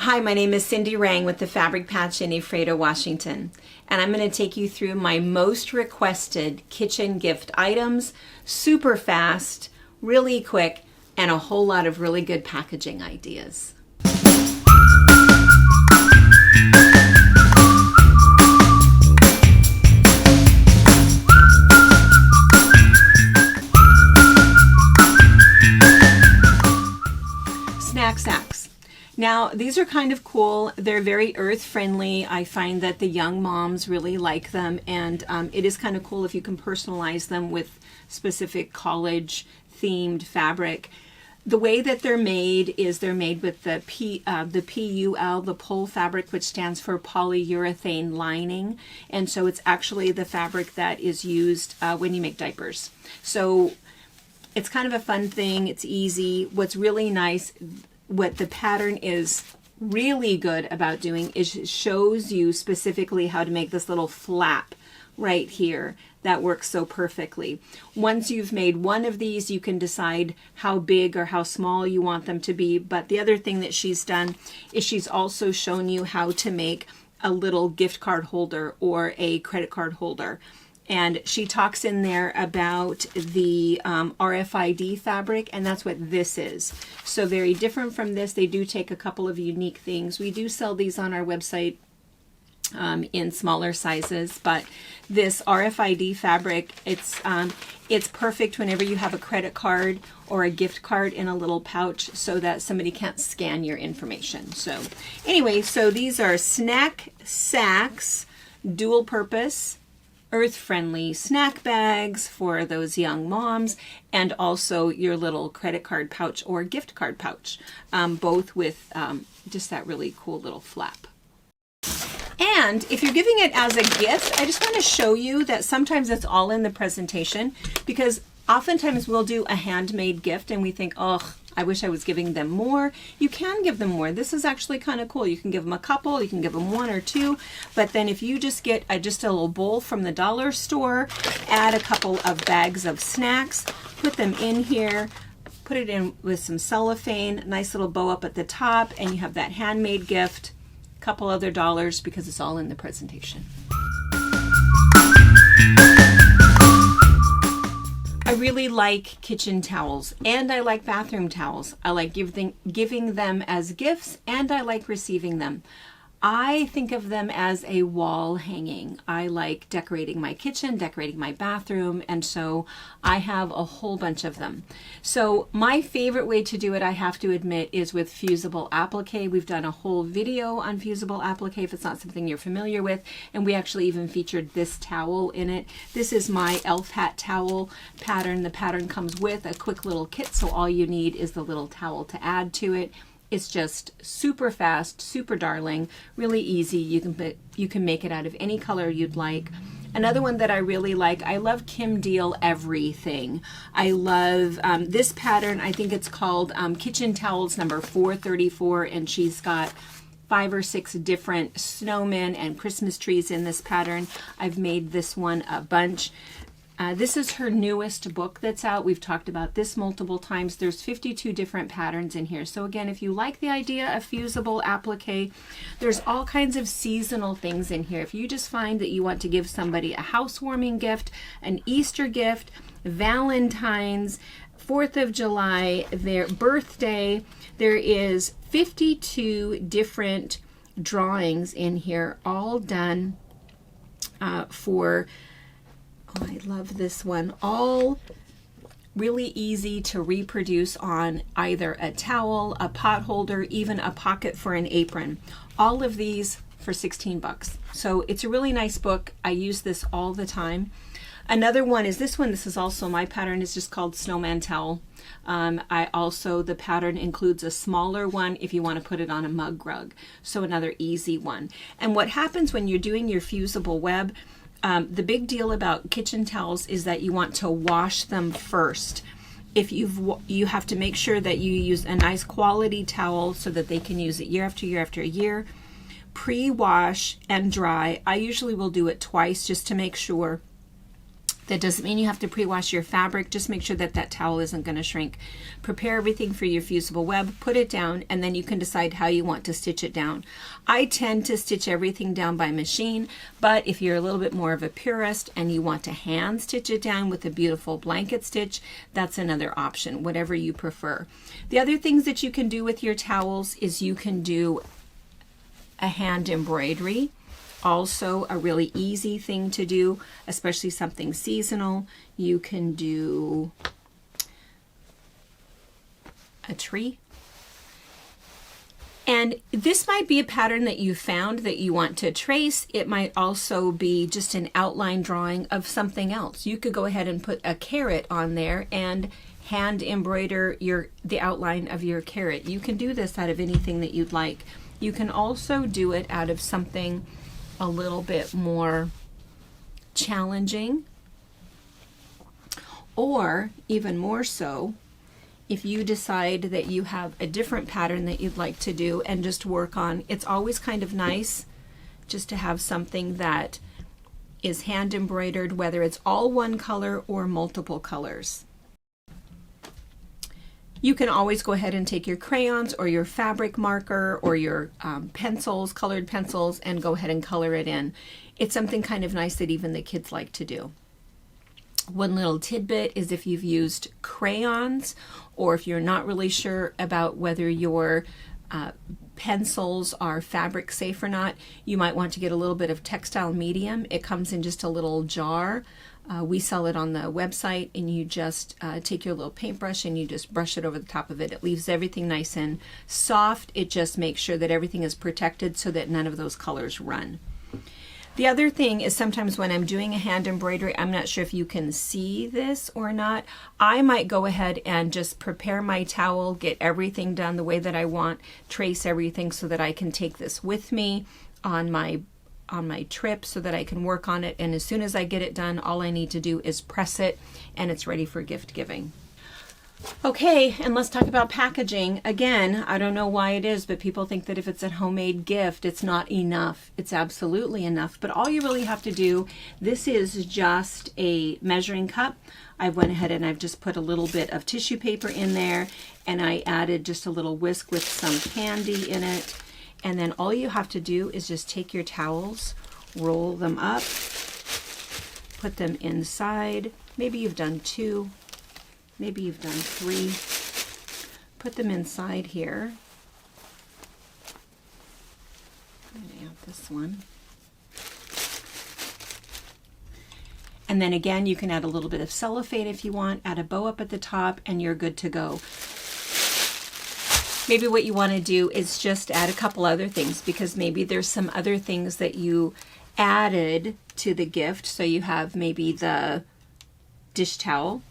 Hi, my name is Cindy Rang with the Fabric Patch in Ephrata, Washington, and I'm going to take you through my most requested kitchen gift items, super fast, really quick, and a whole lot of really good packaging ideas. Snack sacks. Now, these are kind of cool. They're very earth-friendly. I find that the young moms really like them, and it is kind of cool if you can personalize them with specific college-themed fabric. The way that they're made is they're made with the PUL, the PUL fabric, which stands for polyurethane lining, and so it's actually the fabric that is used when you make diapers. So it's kind of a fun thing. It's easy. What's really nice, what the pattern is really good about doing is it shows you specifically how to make this little flap right here that works so perfectly. Once you've made one of these, you can decide how big or how small you want them to be. But the other thing that she's done is she's also shown you how to make a little gift card holder or a credit card holder. And she talks in there about the RFID fabric, and that's what this is. So very different from this. They do take a couple of unique things. We do sell these on our website in smaller sizes, but this RFID fabric, it's perfect whenever you have a credit card or a gift card in a little pouch so that somebody can't scan your information. So anyway, so these are snack sacks, dual purpose, earth-friendly snack bags for those young moms, and also your little credit card pouch or gift card pouch, both with just that really cool little flap. And if you're giving it as a gift, I just want to show you that sometimes it's all in the presentation, because oftentimes we'll do a handmade gift and we think, oh, I wish I was giving them more. You can give them more. This is actually kind of cool. You can give them a couple, you can give them one or two, but then if you just get just a little bowl from the dollar store, add a couple of bags of snacks, put them in here, put it in with some cellophane, nice little bow up at the top, and you have that handmade gift, a couple other dollars, because it's all in the presentation. I really like kitchen towels, and I like bathroom towels. I like giving them as gifts, and I like receiving them. I think of them as a wall hanging. I like decorating my kitchen, decorating my bathroom, and so I have a whole bunch of them. So my favorite way to do it, I have to admit, is with fusible applique. We've done a whole video on fusible applique if it's not something you're familiar with, and we actually even featured this towel in it. This is my elf hat towel pattern. The pattern comes with a quick little kit, so all you need is the little towel to add to it. It's just super fast, super darling, really easy. You can make it out of any color you'd like. Another one that I really like, I love Kim Deal Everything. I love this pattern. I think it's called Kitchen Towels number 434, and she's got 5 or 6 different snowmen and Christmas trees in this pattern. I've made this one a bunch. This is her newest book that's out. We've talked about this multiple times. There's 52 different patterns in here. So again, if you like the idea of fusible applique, there's all kinds of seasonal things in here. If you just find that you want to give somebody a housewarming gift, an Easter gift, Valentine's, 4th of July, their birthday, there is 52 different drawings in here, all done for... Oh, I love this one. All really easy to reproduce on either a towel, a pot holder, even a pocket for an apron. All of these for 16 bucks. So it's a really nice book. I use this all the time. Another one is this one. This is also my pattern. It's just called Snowman Towel. The pattern includes a smaller one if you want to put it on a mug rug. So another easy one. And what happens when you're doing your fusible web, the big deal about kitchen towels is that you want to wash them first. If you have to make sure that you use a nice quality towel so that they can use it year after year after year. Pre-wash and dry. I usually will do it twice just to make sure That doesn't mean you have to pre-wash your fabric. Just make sure that that towel isn't going to shrink. Prepare everything for your fusible web, put it down, and then you can decide how you want to stitch it down. I tend to stitch everything down by machine, but if you're a little bit more of a purist and you want to hand stitch it down with a beautiful blanket stitch, that's another option, whatever you prefer. The other things that you can do with your towels is you can do a hand embroidery. Also a really easy thing to do, especially something seasonal. You can do a tree. And this might be a pattern that you found that you want to trace. It might also be just an outline drawing of something else. You could go ahead and put a carrot on there and hand embroider the outline of your carrot. You can do this out of anything that you'd like. You can also do it out of something a little bit more challenging, or even more so, if you decide that you have a different pattern that you'd like to do and just work on. It's always kind of nice just to have something that is hand embroidered, whether it's all one color or multiple colors. You can always go ahead and take your crayons or your fabric marker or your pencils, colored pencils, and go ahead and color it in. It's something kind of nice that even the kids like to do. One little tidbit is if you've used crayons, or if you're not really sure about whether your pencils are fabric safe or not, you might want to get a little bit of textile medium. It comes in just a little jar. We sell it on the website, and you just take your little paintbrush and you just brush it over the top of it. It leaves everything nice and soft. It just makes sure that everything is protected so that none of those colors run. The other thing is sometimes when I'm doing a hand embroidery, I'm not sure if you can see this or not, I might go ahead and just prepare my towel, get everything done the way that I want, trace everything so that I can take this with me on my trip so that I can work on it, and as soon as I get it done, all I need to do is press it and it's ready for gift giving. Okay, and let's talk about packaging. Again, I don't know why it is, but people think that if it's a homemade gift, it's not enough. It's absolutely enough, but all you really have to do, this is just a measuring cup. I went ahead and I've just put a little bit of tissue paper in there, and I added just a little whisk with some candy in it. And then all you have to do is just take your towels, roll them up, put them inside. Maybe you've done 2, maybe you've done 3. Put them inside here. I'm going to add this one. And then again, you can add a little bit of cellophane if you want, add a bow up at the top, and you're good to go. Maybe what you want to do is just add a couple other things, because maybe there's some other things that you added to the gift. So you have maybe the dish towel,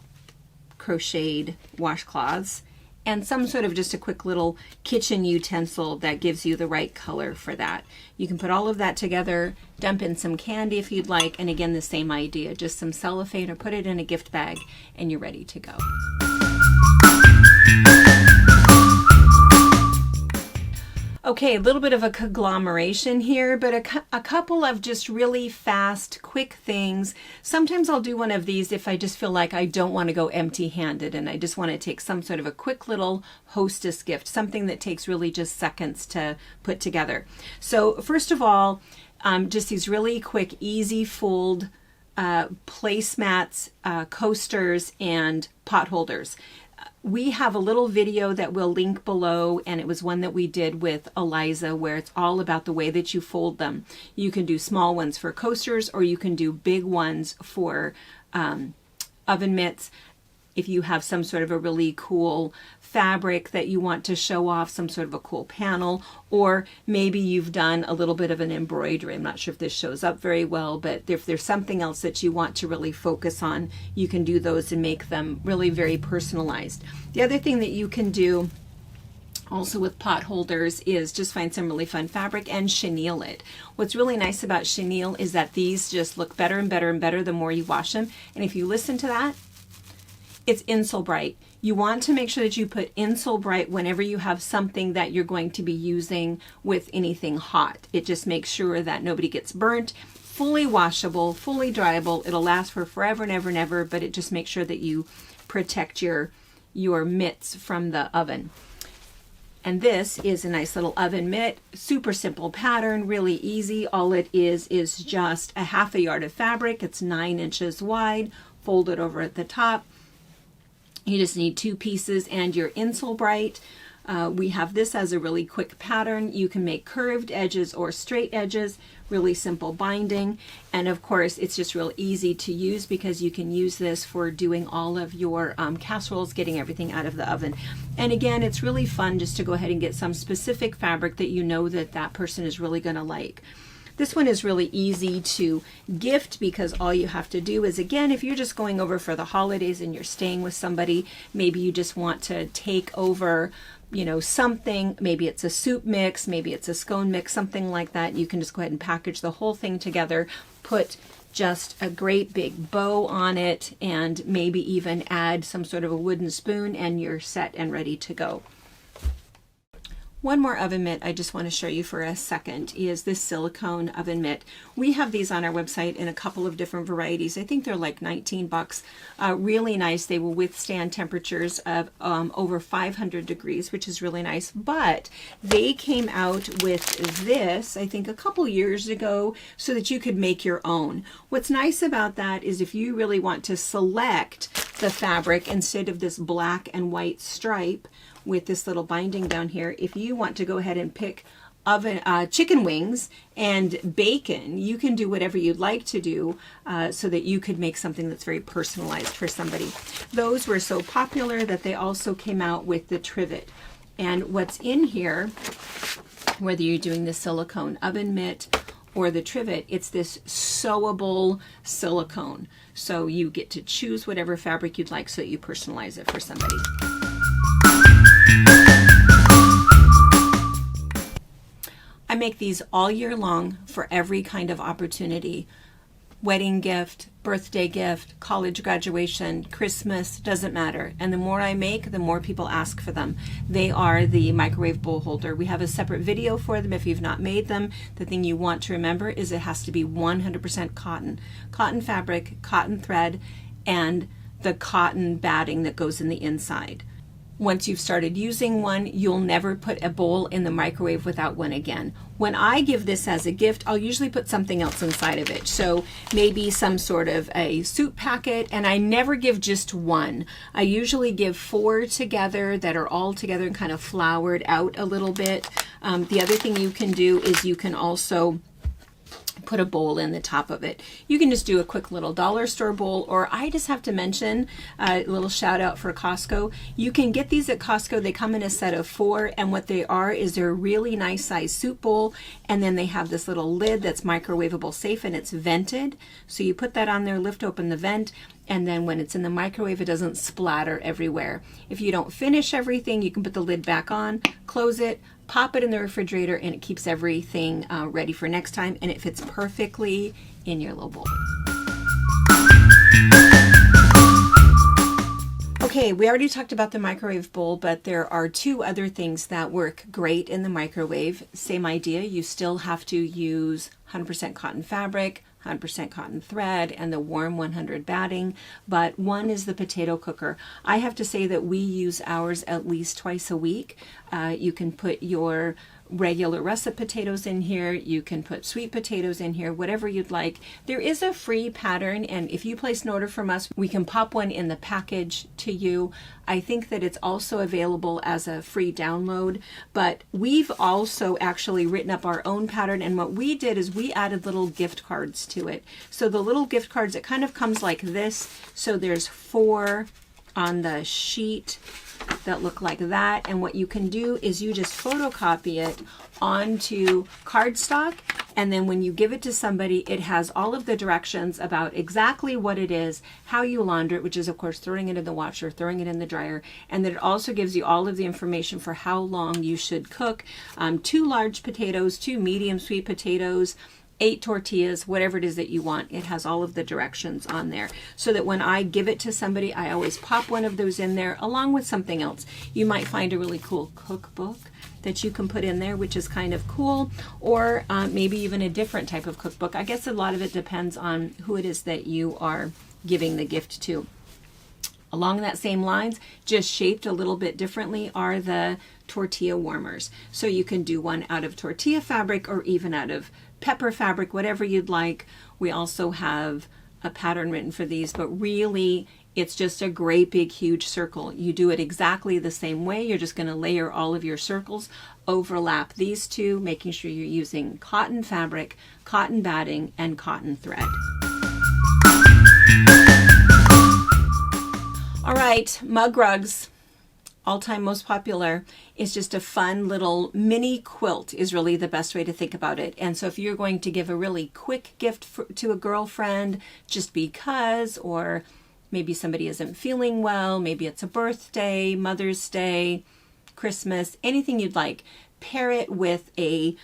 crocheted washcloths, and some sort of just a quick little kitchen utensil that gives you the right color for that. You can put all of that together, dump in some candy if you'd like, and again, the same idea, just some cellophane, or put it in a gift bag and you're ready to go. Okay, a little bit of a conglomeration here, but a couple of just really fast, quick things. Sometimes I'll do one of these if I just feel like I don't want to go empty-handed and I just want to take some sort of a quick little hostess gift, something that takes really just seconds to put together. So first of all, just these really quick, easy fold placemats, coasters, and pot holders. We have a little video that we'll link below, and it was one that we did with Eliza, where it's all about the way that you fold them. You can do small ones for coasters, or you can do big ones for oven mitts. If you have some sort of a really cool fabric that you want to show off, some sort of a cool panel, or maybe you've done a little bit of an embroidery. I'm not sure if this shows up very well, but if there's something else that you want to really focus on, you can do those and make them really very personalized. The other thing that you can do also with pot holders is just find some really fun fabric and chenille it. What's really nice about chenille is that these just look better and better and better the more you wash them. And if you listen to that, it's Insul-Bright. You want to make sure that you put Insul-Bright whenever you have something that you're going to be using with anything hot. It just makes sure that nobody gets burnt. fully washable, fully dryable. It'll last for forever and ever and ever, but it just makes sure that you protect your mitts from the oven. And this is a nice little oven mitt, super simple pattern, really easy. All it is just a ½ yard of fabric. It's 9 inches wide, folded over at the top. You just need 2 pieces and your insole bright. We have this as a really quick pattern. You can make curved edges or straight edges, really simple binding. And of course, it's just real easy to use because you can use this for doing all of your casseroles, getting everything out of the oven. And again, it's really fun just to go ahead and get some specific fabric that you know that that person is really going to like. This one is really easy to gift because all you have to do is, again, if you're just going over for the holidays and you're staying with somebody, maybe you just want to take over, you know, something, maybe it's a soup mix, maybe it's a scone mix, something like that. You can just go ahead and package the whole thing together, put just a great big bow on it, and maybe even add some sort of a wooden spoon, and you're set and ready to go. One more oven mitt I just want to show you for a second is this silicone oven mitt. We have these on our website in a couple of different varieties. I think they're like 19 bucks. Really nice. They will withstand temperatures of over 500 degrees, which is really nice. But they came out with this, I think, a couple years ago so that you could make your own. What's nice about that is if you really want to select the fabric instead of this black and white stripe, with this little binding down here, if you want to go ahead and pick chicken wings and bacon, you can do whatever you'd like to do so that you could make something that's very personalized for somebody. Those were so popular that they also came out with the trivet. And what's in here, whether you're doing the silicone oven mitt or the trivet, it's this sewable silicone. So you get to choose whatever fabric you'd like so that you personalize it for somebody. I make these all year long for every kind of opportunity. Wedding gift, birthday gift, college graduation, Christmas, doesn't matter. And the more I make, the more people ask for them. They are the microwave bowl holder. We have a separate video for them if you've not made them. The thing you want to remember is it has to be 100% cotton. Cotton fabric, cotton thread, and the cotton batting that goes in the inside. Once you've started using one, you'll never put a bowl in the microwave without one again. When I give this as a gift, I'll usually put something else inside of it. So maybe some sort of a soup packet, and I never give just one. I usually give 4 together that are all together and kind of floured out a little bit. The other thing you can do is you can also put a bowl in the top of it. You can just do a quick little dollar store bowl, or I just have to mention a little shout out for Costco. You can get these at Costco. They come in a set of 4, and what they are is they're a really nice size soup bowl, and then they have this little lid that's microwavable safe, and it's vented. So you put that on there, lift open the vent, and then when it's in the microwave, it doesn't splatter everywhere. If you don't finish everything, you can put the lid back on, close it, pop it in the refrigerator, and it keeps everything ready for next time, and it fits perfectly in your little bowl. Okay, we already talked about the microwave bowl, but there are 2 other things that work great in the microwave. Same idea, you still have to use 100% cotton fabric, 100% cotton thread, and the warm 100 batting, but one is the potato cooker. I have to say that we use ours at least twice a week. You can put your regular russet potatoes in here, you can put sweet potatoes in here, whatever you'd like. There is a free pattern, and if you place an order from us, we can pop one in the package to you. I think that it's also available as a free download, but we've also actually written up our own pattern, and what we did is we added little gift cards to it. So the little gift cards, it kind of comes like this. So there's 4 on the sheet that look like that, and what you can do is you just photocopy it onto cardstock, and then when you give it to somebody, it has all of the directions about exactly what it is, how you launder it, which is of course throwing it in the washer, throwing it in the dryer, and then it also gives you all of the information for how long you should cook. 2 large potatoes, 2 medium sweet potatoes, 8 tortillas, whatever it is that you want. It has all of the directions on there so that when I give it to somebody, I always pop one of those in there along with something else. You might find a really cool cookbook that you can put in there, which is kind of cool, or maybe even a different type of cookbook. I guess a lot of it depends on who it is that you are giving the gift to. Along that same lines, just shaped a little bit differently, are the tortilla warmers. So you can do one out of tortilla fabric or even out of pepper fabric, whatever you'd like. We also have a pattern written for these, but really it's just a great big huge circle. You do it exactly the same way. You're just going to layer all of your circles, overlap these two, making sure you're using cotton fabric, cotton batting, and cotton thread. All right, mug rugs, all-time most popular, is just a fun little mini quilt is really the best way to think about it. And so if you're going to give a really quick gift to a girlfriend just because, or maybe somebody isn't feeling well, maybe it's a birthday, Mother's Day, Christmas, anything you'd like, pair it with a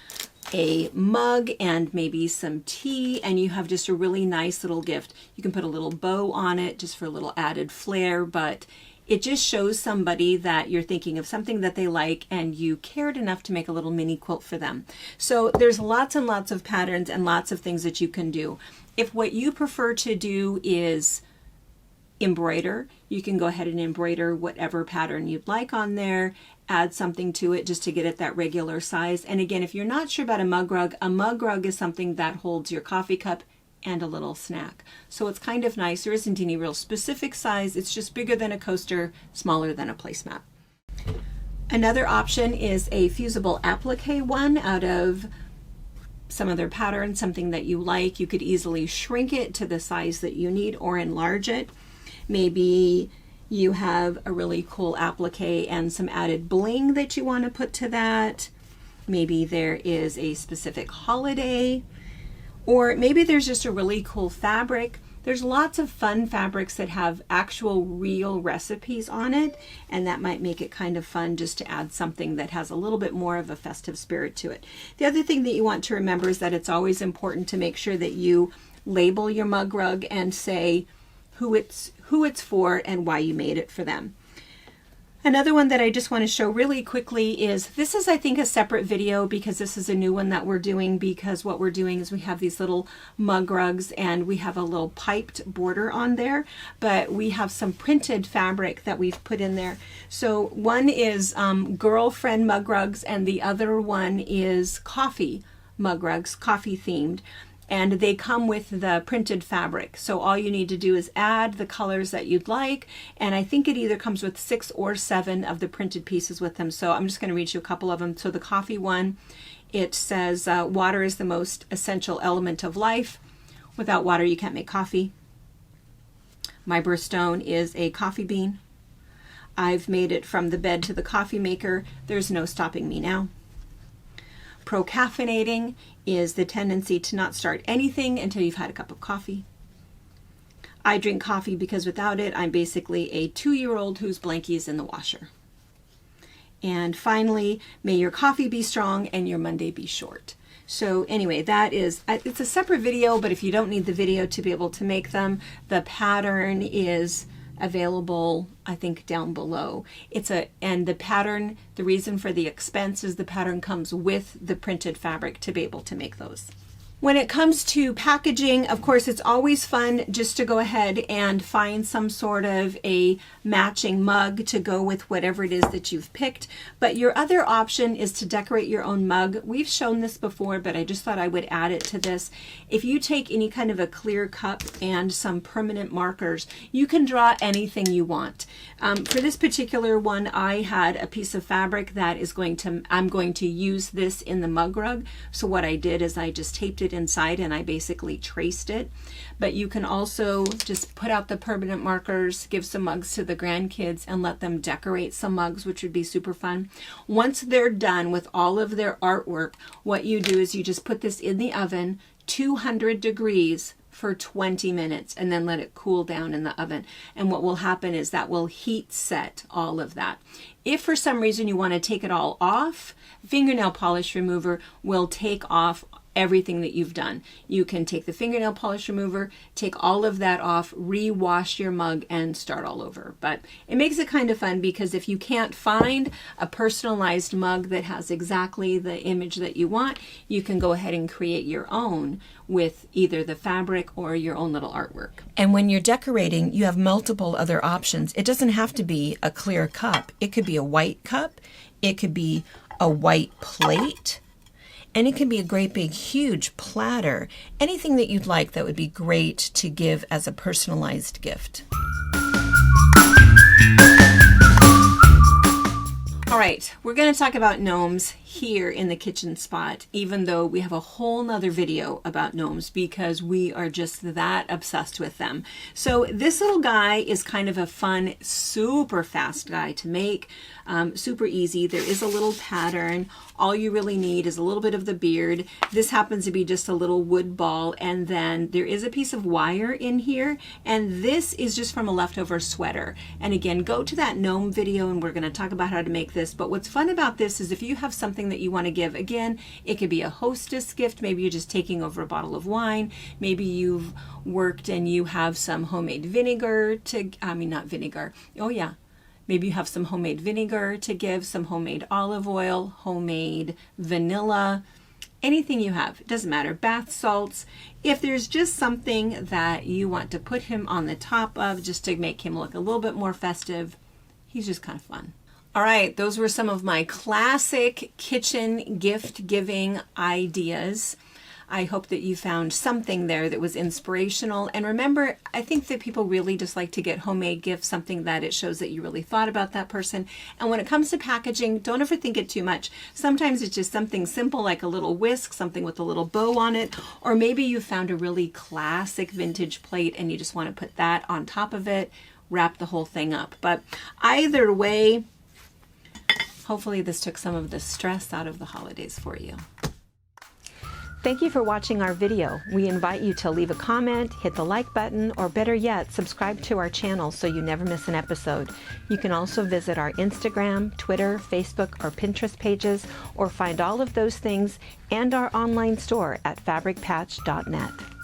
mug and maybe some tea, and you have just a really nice little gift. You can put a little bow on it just for a little added flair, but it just shows somebody that you're thinking of something that they like and you cared enough to make a little mini quilt for them. So there's lots and lots of patterns and lots of things that you can do. If what you prefer to do is embroider, you can go ahead and embroider whatever pattern you'd like on there, add something to it just to get it that regular size. And again, if you're not sure about a mug rug is something that holds your coffee cup and a little snack. So it's kind of nice. There isn't any real specific size. It's just bigger than a coaster, smaller than a placemat. Another option is a fusible applique one out of some other pattern, something that you like. You could easily shrink it to the size that you need or enlarge it. Maybe you have a really cool applique and some added bling that you want to put to that. Maybe there is a specific holiday, or maybe there's just a really cool fabric. There's lots of fun fabrics that have actual real recipes on it, and that might make it kind of fun just to add something that has a little bit more of a festive spirit to it. The other thing that you want to remember is that it's always important to make sure that you label your mug rug and say who it's for and why you made it for them. Another one that I just want to show really quickly is, this is I think a separate video because this is a new one that we're doing, because what we're doing is we have these little mug rugs and we have a little piped border on there, but we have some printed fabric that we've put in there. So one is girlfriend mug rugs and the other one is coffee mug rugs, coffee themed. And they come with the printed fabric. So all you need to do is add the colors that you'd like. And I think it either comes with 6 or 7 of the printed pieces with them. So I'm just going to read you a couple of them. So the coffee one, it says, water is the most essential element of life. Without water, you can't make coffee. My birthstone is a coffee bean. I've made it from the bed to the coffee maker. There's no stopping me now. Procaffeinating is the tendency to not start anything until you've had a cup of coffee. I drink coffee because without it, I'm basically a 2-year-old whose blankie is in the washer. And finally, may your coffee be strong and your Monday be short. So anyway, that is, it's a separate video, but if you don't need the video to be able to make them, the pattern is available, I think, down below. And the pattern, the reason for the expense is the pattern comes with the printed fabric to be able to make those. When it comes to packaging, of course, it's always fun just to go ahead and find some sort of a matching mug to go with whatever it is that you've picked. But your other option is to decorate your own mug. We've shown this before, but I just thought I would add it to this. If you take any kind of a clear cup and some permanent markers, you can draw anything you want. For this particular one, I had a piece of fabric that is I'm going to use this in the mug rug. So what I did is I just taped it inside and I basically traced it. But you can also just put out the permanent markers, give some mugs to the grandkids and let them decorate some mugs, which would be super fun. Once they're done with all of their artwork, what you do is you just put this in the oven, 200 degrees for 20 minutes, and then let it cool down in the oven. And what will happen is that will heat set all of that. If for some reason you want to take it all off, fingernail polish remover will take off everything that you've done. You can take the fingernail polish remover, take all of that off, rewash your mug, and start all over. But it makes it kind of fun because if you can't find a personalized mug that has exactly the image that you want, you can go ahead and create your own with either the fabric or your own little artwork. And when you're decorating, you have multiple other options. It doesn't have to be a clear cup. It could be a white cup. It could be a white plate. And it can be a great big huge platter. Anything that you'd like that would be great to give as a personalized gift. All right, we're going to talk about gnomes here in the kitchen spot, even though we have a whole nother video about gnomes because we are just that obsessed with them. So this little guy is kind of a fun, super fast guy to make, super easy. There is a little pattern. All you really need is a little bit of the beard. This happens to be just a little wood ball, and then there is a piece of wire in here, and this is just from a leftover sweater. And again, go to that gnome video and we're going to talk about how to make this. But what's fun about this is if you have something that you want to give, again, it could be a hostess gift. Maybe you're just taking over a bottle of wine. Maybe you've worked and you have some homemade vinegar to, not vinegar. Oh yeah. Maybe you have some homemade vinegar to give, some homemade olive oil, homemade vanilla, anything you have. It doesn't matter. Bath salts. If there's just something that you want to put him on the top of just to make him look a little bit more festive, he's just kind of fun. All right, those were some of my classic kitchen gift giving ideas. I hope that you found something there that was inspirational. And remember, I think that people really just like to get homemade gifts, something that it shows that you really thought about that person. And when it comes to packaging, don't overthink it too much. Sometimes it's just something simple like a little whisk, something with a little bow on it, or maybe you found a really classic vintage plate and you just want to put that on top of it, wrap the whole thing up. But either way, hopefully this took some of the stress out of the holidays for you. Thank you for watching our video. We invite you to leave a comment, hit the like button, or better yet, subscribe to our channel so you never miss an episode. You can also visit our Instagram, Twitter, Facebook, or Pinterest pages, or find all of those things and our online store at fabricpatch.net.